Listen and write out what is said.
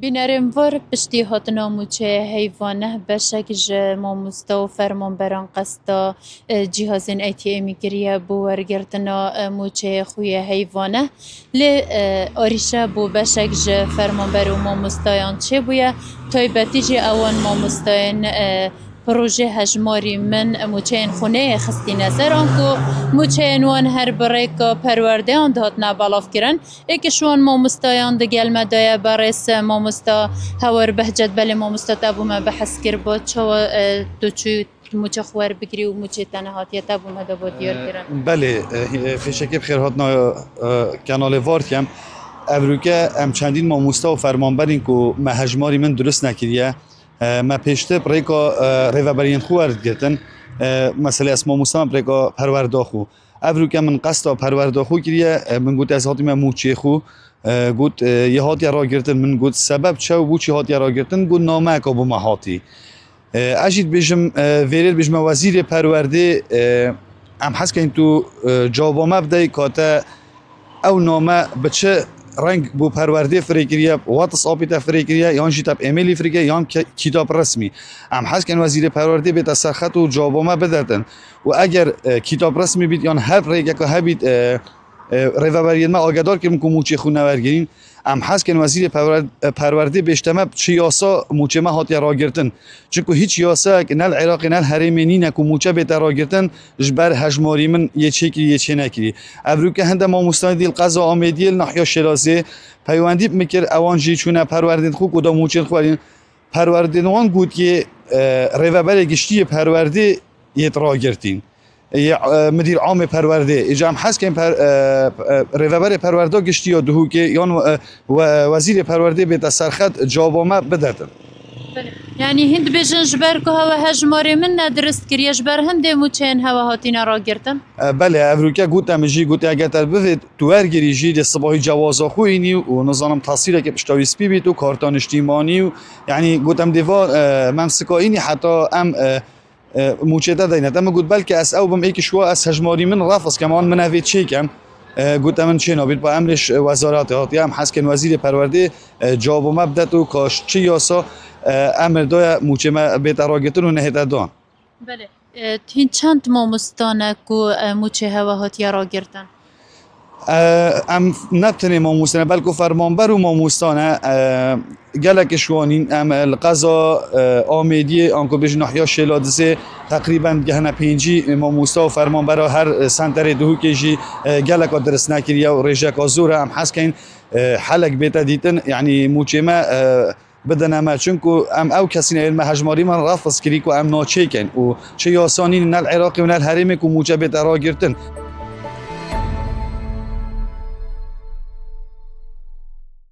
بینرم وار پشتی هاتنا موچه حیوانه بشک ج ماموستا و فرمانبران قستا جهازین ایتی امی گریه بو ورگردنا موچه خوی حیوانه لی آریشه بو بشک ج فرمانبر و ماموستایان چه بویا تایبتی جی اوان ماموستاین پروژه هجماری من موچین خونه خستی نظر آنکو موچین وان هر بریکا پرورده آن دهات نبالاف کرن ایکشوان ماموستایان دگل مدای برس ماموستا هور بهجت بله ماموستا تابو ما بحث کر با چوا دوچو موچه خوار بگیری و موچه تنهاتیه تابو ما دابو دیار کرن بله فشکی بخیر هاتنا کانال وارد کم امروکه ام چندین ماموستا و فرمانبرین که مهجماری من درست نکریه ما پیشته پریکا ریوبرین خوارد گرتن مثلا اسم ماموستا پریکا پرورداخو امروکه من قصد پرورداخو کریه من گوت از هاتی من موچه خو گوت یه هاتی را گرتن من گوت سبب چه و بوچی هاتی را گرتن گوت نامه که بوم هاتی اجید بیشم ویرل بیشم وزیر پرورده ام حس که این تو جوابم بدهی که او نامه بچه رنگ بو پرورده فریکریه واتس آپیتا فریکریه یا انجی تاب ایمیلی فریکریه یا کتاب رسمی ام حس که وزیر پرورده بیت سرخط و جوابم بدهدن و اگر کتاب رسمی بید یا هر ریگه که هبید ریوبریت ما آگدار که مکو موچه خونه ورگیرین ام حس که وزیر پرورده بیشتمه چه یاسا موچه ما هاتی را گرتن چونکه هیچ یاسا که نل عراق نل حرمینی نکو موچه بیت را گرتن جبر هجماری من یه چه کری یه چه نکری ابرو که هنده ما مستند دیل قضا آمیدیل نحیا شرازه پیوندی میکر اوانجی چونه پروردن خوب کدام موچه خوارین پروردن وان گود که ریوبر گشتی پرورده یه را گرتین مدیر عام پرورده اجام حس که ریوبر پرورده گشتی یا دهو که یان وزیر پرورده به تسرخط جوابامه بدهدن یعنی هند بیشن جبر که هوا هجماری من ندرست کریه جبر هنده موچین هوا هاتینا را گرتن بله افروکه گوتم جی گوته اگر تر بفید توارگیری جی ده صباحی جوازا خوینی و نظام تحصیل که پشتاوی سپی بیت و کارتان اجتماعی و یعنی گوتم دیوار ممسکاینی حتی ام موچه داینه اما گفت بلکه از او بم ایک شوا از هجماری من رافض کمان منوی چی کم گفت من چه نبید با امرش وزارت هاتی هم حس کن وزیر پرورده جواب مبدت و کاش چی یاسا امر دای موچه ما بهتراگتن و نهیت دان. بله تین چند ماموستانه کو موچه هوا هاتی را گرتن ام نبتنی ماموستانه بلکه فرمانبر و ماموستانه گلک شوانین ام القضا آمیدی آنکو بیش نحیا شلادزه تقریبا گهنه پینجی ماموستا و فرمانبر هر سنتر دهو کشی گلک درس نکریه و ریجک آزوره ام حس کن حلق بیتا دیتن یعنی موچه ما بدن ما چونکو ام او کسی علم هجماری من رافض کری که ام ناچه کن و چه یاسانین نل عراقی و نل حریمی که موچه بیتا را گرتن